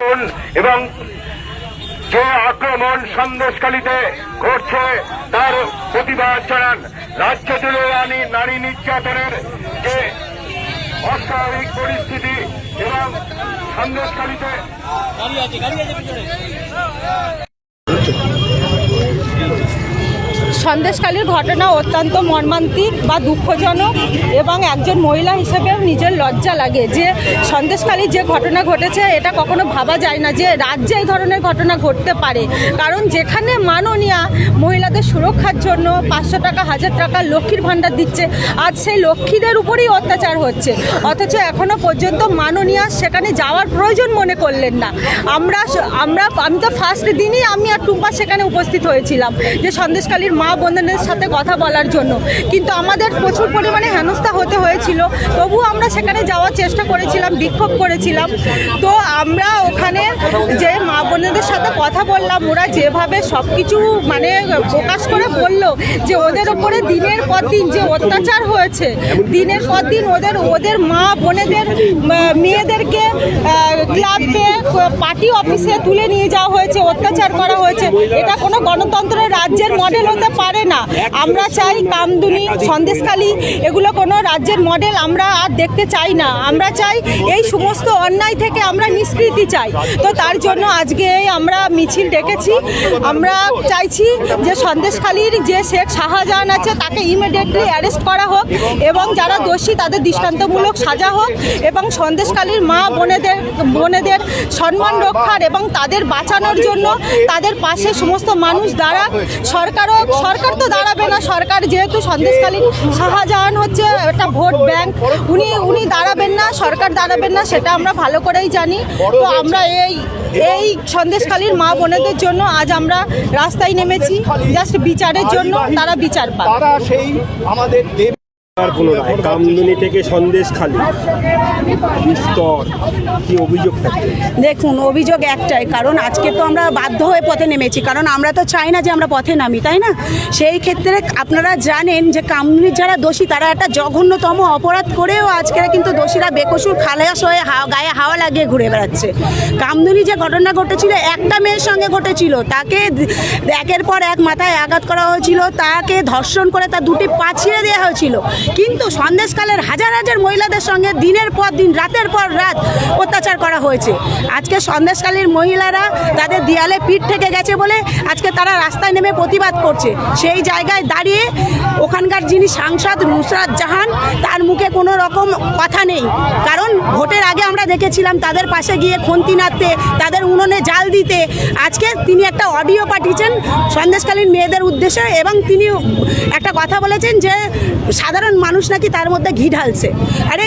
আগুন এবং যে আক্রমণ সন্দেশখালীতে ঘটছে তার প্রতিবাদ জানান। রাজ্য জুড়ে নারী নির্যাতনের যে অস্বাভাবিক পরিস্থিতি এবং সন্দেশখালীতে সন্দেশখালীর ঘটনা অত্যন্ত মর্মান্তিক বা দুঃখজনক এবং একজন মহিলা হিসেবেও নিজের লজ্জা লাগে যে সন্দেশখালীর যে ঘটনা ঘটেছে এটা কখনো ভাবা যায় না যে রাজ্যে এই ধরনের ঘটনা ঘটতে পারে। কারণ যেখানে মাননীয়া মহিলাদের সুরক্ষার জন্য 500 টাকা 1000 টাকা লক্ষ্মীর ভাণ্ডার দিচ্ছে, আজ সেই লক্ষ্মীদের উপরেই অত্যাচার হচ্ছে, অথচ এখনও পর্যন্ত মাননীয়া সেখানে যাওয়ার প্রয়োজন মনে করলেন না। আমি তো ফার্স্ট দিনই আমি আর টুম্পা সেখানে উপস্থিত হয়েছিলাম যে সন্দেশখালীর মা বোনদের সাথে কথা বলার জন্য, কিন্তু আমাদের প্রচুর পরিমাণে হেনস্থা হতে হয়েছিল। তবুও আমরা সেখানে যাওয়ার চেষ্টা করেছিলাম, বিক্ষোভ করেছিলাম। তো আমরা ওখানে যে মা বোনদের সাথে কথা বললাম, ওরা যেভাবে সব কিছু মানে প্রকাশ করে বলল যে ওদের ওপরে দিনের পর দিন যে অত্যাচার হয়েছে, দিনের পর দিন ওদের মা বোনেদের মেয়েদেরকে ক্লাবে পার্টি অফিসে তুলে নিয়ে যাওয়া হয়েছে, অত্যাচার করা হয়েছে। এটা কোনো গণতন্ত্রের রাজ্যের মডেল হতে পারে না। আমরা চাই কামদুনি, সন্দেশখালী এগুলো কোনো রাজ্যের মডেল আমরা আর দেখতে চাই না। আমরা চাই এই সমস্ত অন্যায় থেকে আমরা নিষ্কৃতি চাই। তো তার জন্য আজকে আমরা মিছিল ডেকেছি। আমরা চাইছি যে সন্দেশখালীর যে শেখ শাহজাহান আছে তাকে ইমিডিয়েটলি অ্যারেস্ট করা হোক এবং যারা দোষী তাদের দৃষ্টান্তমূলক সাজা হোক এবং সন্দেশখালীর মা বোনেদের সম্মান রক্ষার এবং তাদের বাঁচানোর জন্য তাদের পাশে সমস্ত মানুষ দাঁড়াক। সরকার তো দাঁড়াবে না। সরকার যেহেতু সন্দেশখালীর শাহজাহান হচ্ছে একটা ভোট ব্যাংক, উনি দাঁড়াবেন না, সরকার দাঁড়াবেন না, সেটা আমরা ভালো করেই জানি। তো আমরা এই সন্দেশখালীর মা বোনেদের জন্য আজ আমরা রাস্তায় নেমেছি, জাস্ট বিচারের জন্য, তারা বিচার পায়। তারা সেই আমাদের পুনরায় কামদুনি থেকে সন্দেশখালী বিস্তর কি অভিযোগ থাকে? দেখুন, অভিযোগ একটাই, কারণ আজকে তো আমরা বাধ্য হয়ে পথে নেমেছি, কারণ আমরা তো চাই না যে আমরা পথে নামি, তাই না? সেই ক্ষেত্রে আপনারা জানেন যে কামদুনির যারা দোষী তারা একটা জঘন্যতম অপরাধ করেও আজকে কিন্তু দোষীরা বেকসুর খালাস হয়ে গায়ে হাওয়া লাগিয়ে ঘুরে বেড়াচ্ছে। কামদুনি যে ঘটনা ঘটেছিল একটা মেয়ের সঙ্গে ঘটেছিল, তাকে একের পর এক মাথায় আঘাত করা হয়েছিল, তাকে ধর্ষণ করে তার দুটি পা ছিঁড়ে দেওয়া হয়েছিল। কিন্তু সন্দেশখালের হাজার হাজার মহিলাদের সঙ্গে দিনের পর দিন রাতের পর রাত অত্যাচার করা হয়েছে। আজকে সন্দেশখালীর মহিলারা তাদের দেয়ালে পিঠ থেকে গেছে বলে আজকে তারা রাস্তায় নেমে প্রতিবাদ করছে। সেই জায়গায় দাঁড়িয়ে ওখানকার যিনি সাংসদ নুসরাত জাহান, তার মুখে কোনো রকম কথা নেই। কারণ ভোটের আগে আমরা দেখেছিলাম তাদের পাশে গিয়ে খন্তি নাড়তে, তাদের উনুনে জাল দিতে। আজকে তিনি একটা অডিও পাঠিয়েছেন সন্দেশখালীর মেয়েদের উদ্দেশ্যে এবং তিনি একটা কথা বলেছেন যে সাধারণ মানুষ নাকি তার মধ্যে ঘি ঢালছে। আরে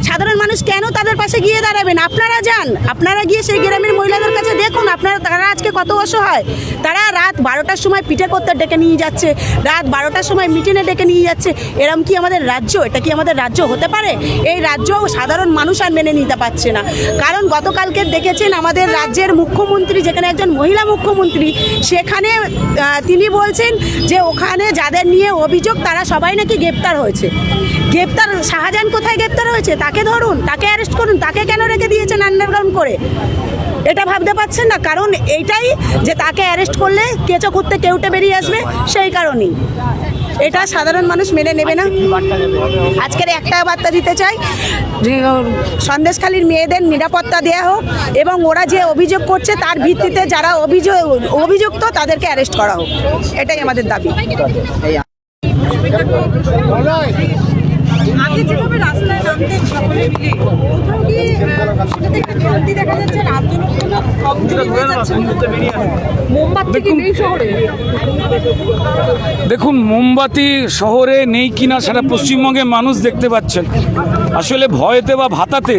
সাধারণ মানুষ কেন তাদের পাশে গিয়ে দাঁড়াবেন? আপনারা যান, আপনারা গিয়ে সেই গ্রামের মহিলাদের কাছে দেখুন তারা আজকে কত অসহায়। তারা রাত 12টার সময় পিঠে করতে ডেকে নিয়ে যাচ্ছে, রাত 12টার সময় মিটিংয়ে ডেকে নিয়ে যাচ্ছে। এরম কি আমাদের রাজ্য? এটা কি আমাদের রাজ্য হতে পারে? এই রাজ্য সাধারণ মানুষ আর মেনে নিতে পারছে না। কারণ গতকালকে দেখেছেন আমাদের রাজ্যের মুখ্যমন্ত্রী, যেখানে একজন মহিলা মুখ্যমন্ত্রী, সেখানে তিনি বলছেন যে ওখানে যাদের নিয়ে অভিযোগ তারা সবাই নাকি গ্রেপ্তার হয়েছে। গ্রেপ্তার শাহজাহান কোথায় গ্রেপ্তার হয়েছে? তাকে ধরুন, তাকে অ্যারেস্ট করুন। তাকে কেন রেখে দিয়েছেন আন্ডারগ্রাউন্ড করে? এটা ভাবতে পারছেন না? কারণ এইটাই যে তাকে অ্যারেস্ট করলে কেঁচো খুঁড়তে কেউটে বেরিয়ে আসবে, সেই কারণেই। এটা সাধারণ মানুষ মেনে নেবে না। আজকের একটা বার্তা দিতে চাই, সন্দেশখালীর মেয়েদের নিরাপত্তা দেওয়া হোক এবং ওরা যে অভিযোগ করছে তার ভিত্তিতে যারা অভিযুক্ত তাদেরকে অ্যারেস্ট করা হোক। এটাই আমাদের দাবি। আগে যেভাবে রাস্তায় নামতেন সকলে মিলে, কোথাও কি ক্লান্তি দেখা যাচ্ছে? আন্দোলনগুলো কমজোরি হয়ে যাচ্ছে? মোমবাতি কি নেই শহরে? দেখুন, মোমবাতি শহরে নেই কিনা সেটা পশ্চিমবঙ্গে মানুষ দেখতে পাচ্ছেন। আসলে ভয়েতে বা ভাতাতে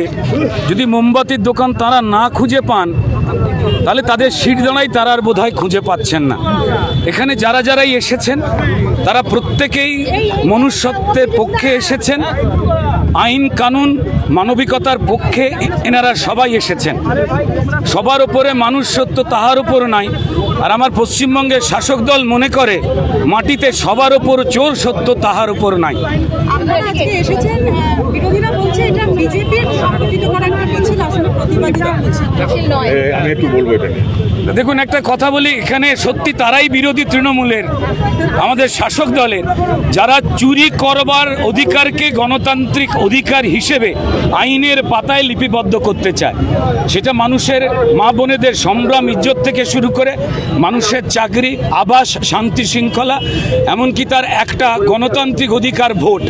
যদি মোমবাতির দোকান তারা না খুঁজে পান, তাহলে তাদের শিরদাঁড়াই তারা আর বোধহয় খুঁজে পাচ্ছেন না। এখানে যারাই এসেছেন তারা প্রত্যেকেই মনুষ্যত্বের পক্ষে এসেছেন। আইন কানুন মানবিকতার পক্ষে এনারা সবাই এসেছেন। সবার উপরে মানুষ সত্য, তাহার উপর নাই। আর আমার পশ্চিমবঙ্গের শাসক দল মনে করে মাটিতে সবার উপর চোর সত্য, তাহার উপর নাই। আপনারা আজকে এসেছেন, বিরোধীরা বলছে এটা বিজেপির সংগঠিত করা একটা মিছিল, আসলে প্রতিবাদীরা মিছিল নয়। আমি একটু বলবো এটা নিয়ে। দেখুন, একটা কথা বলি, এখানে সত্যি তারাই বিরোধী তৃণমূলের, আমাদের শাসক দলের, যারা চুরি করবার অধিকারকে গণতান্ত্রিক অধিকার হিসেবে আইনের পাতায় লিপিবদ্ধ করতে চায়। সেটা মানুষের মা বোনেদের সম্ভ্রম ইজ্জত থেকে শুরু করে মানুষের চাকরি, আবাস, শান্তি শৃঙ্খলা, এমনকি তার একটা গণতান্ত্রিক অধিকার ভোট,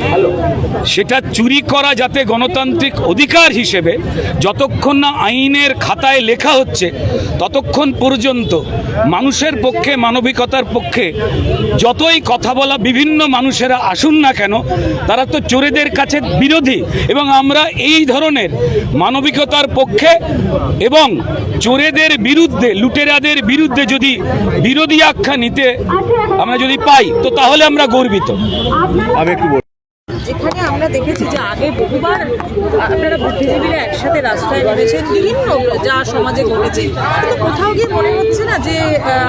সেটা চুরি করা যাতে গণতান্ত্রিক অধিকার হিসেবে যতক্ষণ না আইনের খাতায় লেখা হচ্ছে ততক্ষণ পর্যন্ত মানুষের পক্ষে, মানবিকতার পক্ষে যতই কথা বলা বিভিন্ন মানুষেরা আসুন না কেন, তারা তো চোরেদের কাছে বিরোধী। এবং আমরা এই ধরনের মানবিকতার পক্ষে এবং চোরেদের বিরুদ্ধে, লুটেরাদের বিরুদ্ধে যদি বিরোধী আখ্যা নিতে আমরা যদি পাই, তো তাহলে আমরা গর্বিত। আমি একটু বলবো। যেখানে আমরা দেখেছি যে আগে বহুবার আপনারা বুদ্ধিজীবীরা একসাথে রাস্তায় নেমেছেন, বিভিন্ন যা সমাজে ঘটেছে, কিন্তু কোথাও গিয়ে মনে হচ্ছে না যে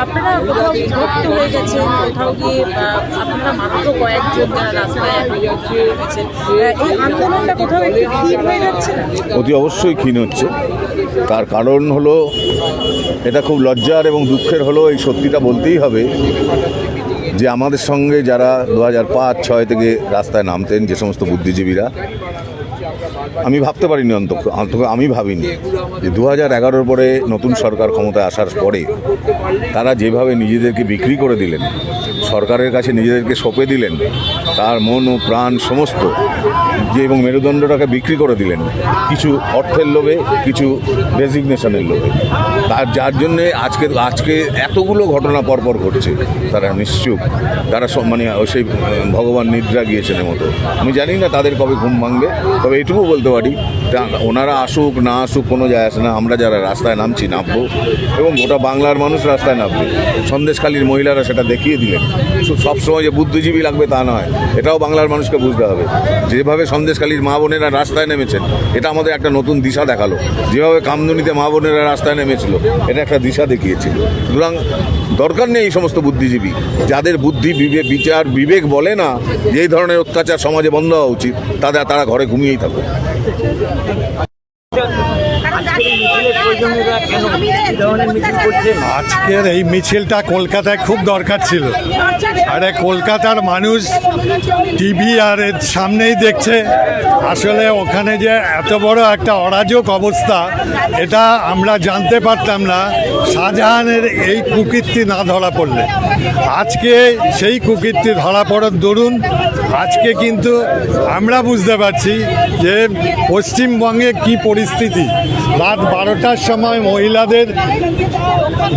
আপনারা কোথাও বিভক্ত হয়ে গেছেন, কোথাও গিয়ে আপনারা মাত্র কয়েকজন যারা রাস্তায় নেমেছেন, এই আন্দোলনটা কোথাও একটু ক্ষীণ হয়ে যাচ্ছে না? অতি অবশ্যই ক্ষীণ হচ্ছে। তার কারণ হলো, এটা খুব লজ্জার এবং দুঃখের হলো, এই সত্যিটা বলতেই হবে যে আমাদের সঙ্গে যারা 2005-06 থেকে রাস্তায় নামতেন যে সমস্ত বুদ্ধিজীবীরা, আমি ভাবতে পারিনি, অন্তত আমি ভাবিনি যে 2011-র পরে নতুন সরকার ক্ষমতায় আসার পরে তারা যেভাবে নিজেদেরকে বিক্রি করে দিলেন, সরকারের কাছে নিজেদেরকে সঁপে দিলেন, তার মন ও প্রাণ সমস্ত যে এবং মেরুদণ্ডটাকে বিক্রি করে দিলেন কিছু অর্থের লোভে, কিছু ডেজিগনেশনের লোভে। তার যার জন্যে আজকে এতগুলো ঘটনা পরপর ঘটছে। তারা নিশ্চুপ, তারা মানে সেই ভগবান নিদ্রা গিয়েছেন মতো। আমি জানি না তাদের কবে ঘুম ভাঙবে, তবে এটুকু বলতে পারি, ওনারা আসুক না আসুক কোনো যায় আসে না, আমরা যারা রাস্তায় নামছি, নামবো, এবং গোটা বাংলার মানুষ রাস্তায় নামবে। সন্দেশখালীর মহিলারা সেটা দেখিয়ে দিলেন। সবসময় যে বুদ্ধিজীবী লাগবে তা নয়, এটাও বাংলার মানুষকে বুঝতে হবে। যেভাবে সন্দেশখালীর মা বোনেরা রাস্তায় নেমেছেন, এটা আমাদের একটা নতুন দিশা দেখালো। যেভাবে কামদুনিতে মা বোনেরা রাস্তায় নেমেছিল, এটা একটা দিশা দেখিয়েছিল। সুতরাং দরকার নেই এই সমস্ত বুদ্ধিজীবী, যাদের বুদ্ধি, বিচার, বিবেক বলে না যে এই ধরনের অত্যাচার সমাজে বন্ধ হওয়া উচিত, তারা ঘরে ঘুমিয়েই থাকুক। আজকের এই মিছিলটা কলকাতায় খুব দরকার ছিল। আরে কলকাতার মানুষ টিভি আর এর সামনেই দেখছে, আসলে ওখানে যে এত বড় একটা অরাজক অবস্থা, এটা আমরা জানতে পারতাম না শাহজাহানের এই কুকীর্তি না ধরা পড়লে। আজকে সেই কুকীর্তি ধরা পড়ার দরুন আজকে কিন্তু আমরা বুঝতে পারছি যে পশ্চিমবঙ্গে কি পরিস্থিতি। রাত 12টার সময় মহিলাদের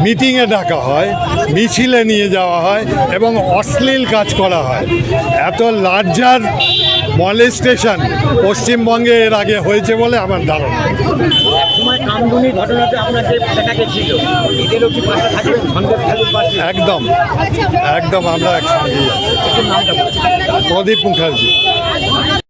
মিটিংয়ে ডাকা হয়, মিছিলে নিয়ে যাওয়া হয় এবং অশ্লীল কাজ করা হয়। এত লার্জার মলেস্টেশন পশ্চিমবঙ্গে এর আগে হয়েছে বলে আমার ধারণা। একদম একদম আমরা একসঙ্গে। প্রদীপ মুখার্জি।